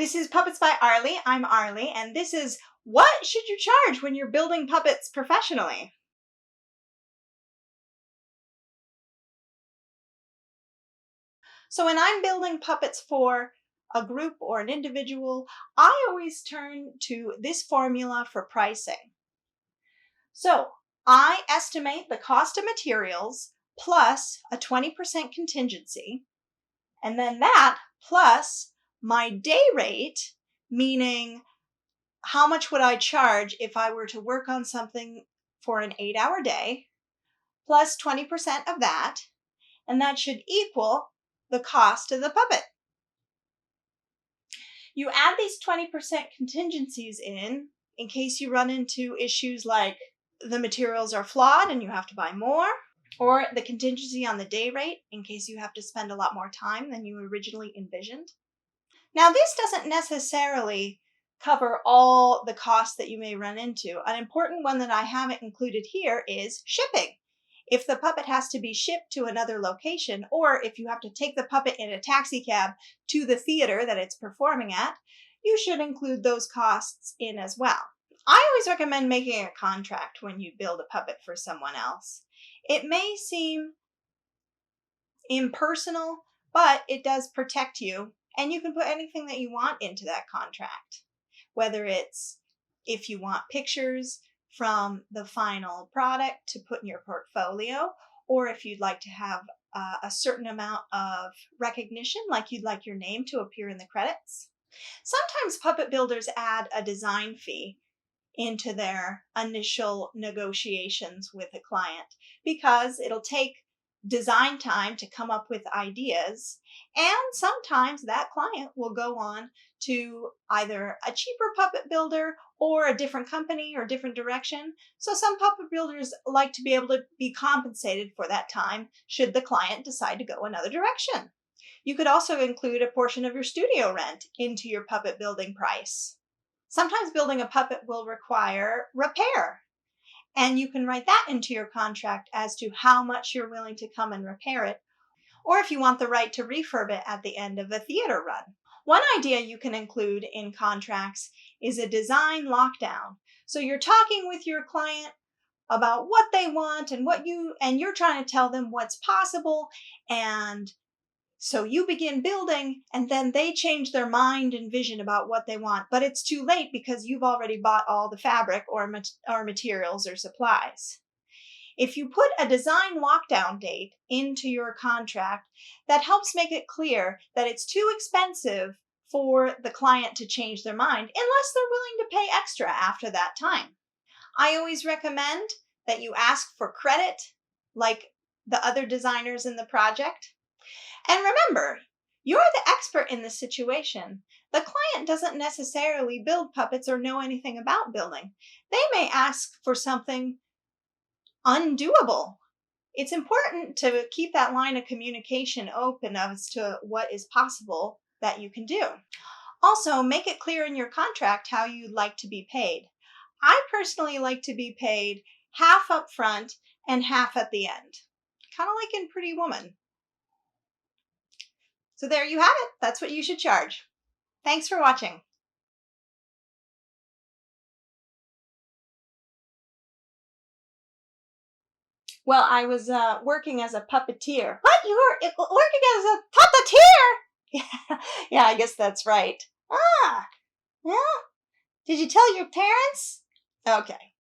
This is Puppets by Arlie. I'm Arlie, and this is What Should You Charge When You're Building Puppets Professionally? So when I'm building puppets for a group or an individual, I always turn to this formula for pricing. So I estimate the cost of materials plus a 20% contingency, and then that plus my day rate, meaning how much would I charge if I were to work on something for an 8-hour day, plus 20% of that, and that should equal the cost of the puppet. You add these 20% contingencies in case you run into issues like the materials are flawed and you have to buy more, or the contingency on the day rate in case you have to spend a lot more time than you originally envisioned. Now, this doesn't necessarily cover all the costs that you may run into. An important one that I haven't included here is shipping. If the puppet has to be shipped to another location, or if you have to take the puppet in a taxi cab to the theater that it's performing at, you should include those costs in as well. I always recommend making a contract when you build a puppet for someone else. It may seem impersonal, but it does protect you, and you can put anything that you want into that contract. Whether it's if you want pictures from the final product to put in your portfolio, or if you'd like to have a certain amount of recognition, like you'd like your name to appear in the credits. Sometimes puppet builders add a design fee into their initial negotiations with a client because it'll take design time to come up with ideas, and sometimes that client will go on to either a cheaper puppet builder or a different company or different direction. So some puppet builders like to be able to be compensated for that time should the client decide to go another direction. You could also include a portion of your studio rent into your puppet building price. Sometimes building a puppet will require repair, and you can write that into your contract as to how much you're willing to come and repair it, or if you want the right to refurb it at the end of a theater run. One idea you can include in contracts is a design lockdown. So you're talking with your client about what they want and you're trying to tell them what's possible, and so you begin building, and then they change their mind and vision about what they want, but it's too late because you've already bought all the fabric or materials or supplies. If you put a design lockdown date into your contract, that helps make it clear that it's too expensive for the client to change their mind unless they're willing to pay extra after that time. I always recommend that you ask for credit like the other designers in the project. And remember, you're the expert in the situation. The client doesn't necessarily build puppets or know anything about building. They may ask for something undoable. It's important to keep that line of communication open as to what is possible that you can do. Also, make it clear in your contract how you'd like to be paid. I personally like to be paid half up front and half at the end, kind of like in Pretty Woman. So there you have it. That's what you should charge. Thanks for watching. Well, I was working as a puppeteer. What? You were working as a puppeteer? Yeah, I guess that's right. Ah, yeah. Did you tell your parents? Okay.